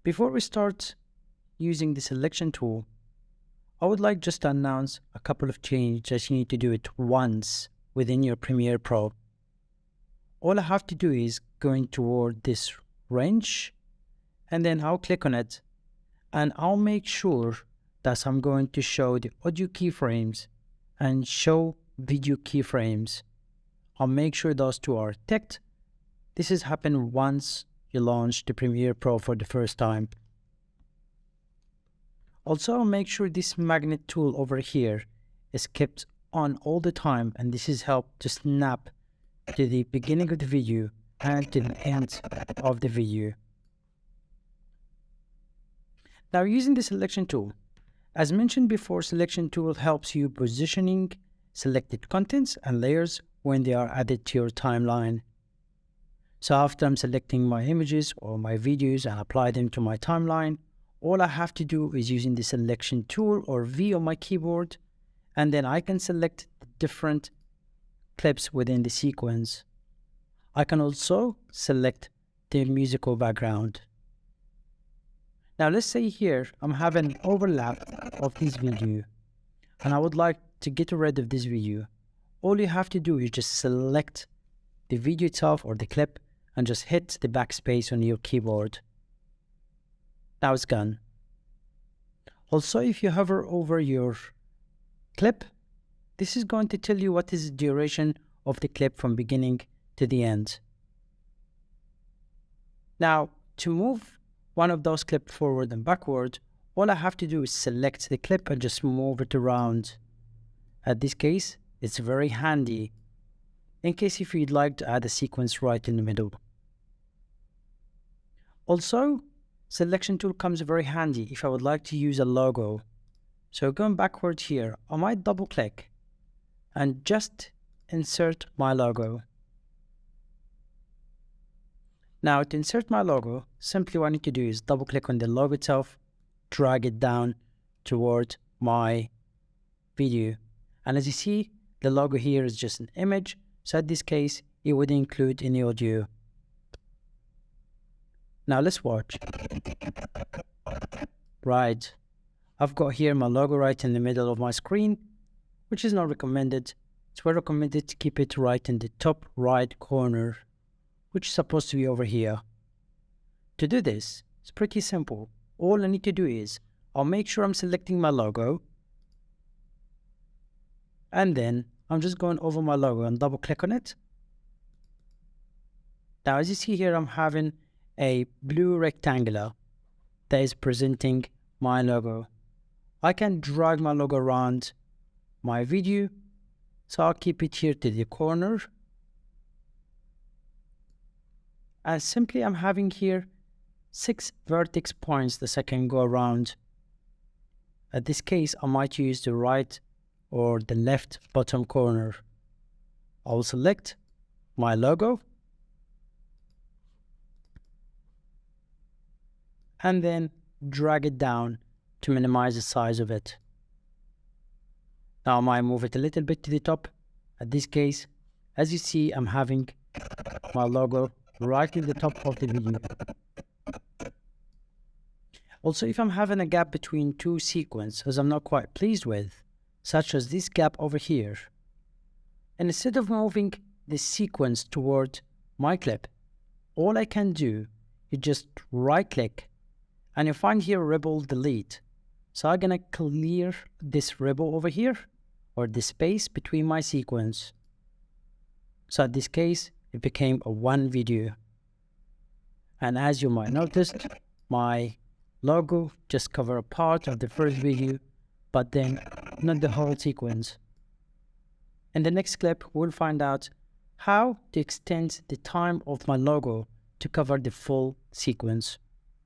Before we start using the selection tool, I would like just to announce a couple of changes that you need to do it once within your Premiere Pro. All I have to do is going toward this wrench, and then I'll click on it, and I'll make sure that I'm going to show the audio keyframes and show video keyframes. I'll make sure those two are ticked. This has happened once you launch the Premiere Pro for the first time. Also, I'll make sure this magnet tool over here is kept on all the time, and this is helped to snap to the beginning of the video and to the end of the video. Now, using the selection tool, as mentioned before, selection tool helps you positioning selected contents and layers when they are added to your timeline. So after I'm selecting my images or my videos and apply them to my timeline, all I have to do is using the selection tool or V on my keyboard, and then I can select the different clips within the sequence. I can also select the musical background. Now let's say here I'm having an overlap of this video and I would like to get rid of this video. All you have to do is just select the video itself or the clip and just hit the backspace on your keyboard. Now it's gone. Also, if you hover over your clip, this is going to tell you what is the duration of the clip from beginning to the end. Now, to move one of those clips forward and backward, all I have to do is select the clip and just move it around. In this case, it's very handy in case if you'd like to add a sequence right in the middle. Also, selection tool comes very handy if I would like to use a logo. So going backward here, I might double click and just insert my logo. Now to insert my logo, simply what I need to do is double click on the logo itself, drag it down toward my video. And as you see, the logo here is just an image. So in this case, it would include any audio. Now let's watch. Right. I've got here my logo right in the middle of my screen, which is not recommended. It's very recommended to keep it right in the top right corner, which is supposed to be over here. To do this, it's pretty simple. All I need to do is, I'll make sure I'm selecting my logo, and then I'm just going over my logo and double click on it. Now as you see here, I'm having a blue rectangular that is presenting my logo. I can drag my logo around my video, so I'll keep it here to the corner. And simply I'm having here 6 vertex points that I can go around. In this case, I might use the right or the left bottom corner. I'll select my logo and then drag it down to minimize the size of it. Now I might move it a little bit to the top. In this case, as you see, I'm having my logo right in the top of the video. Also, if I'm having a gap between two sequences I'm not quite pleased with, such as this gap over here, and instead of moving the sequence toward my clip, all I can do is just right click and you find here rebel delete. So I'm gonna clear this rebel over here or the space between my sequence. So in this case, it became a one video. And as you might notice, my logo just covered a part of the first video, but then not the whole sequence. In the next clip, we'll find out how to extend the time of my logo to cover the full sequence.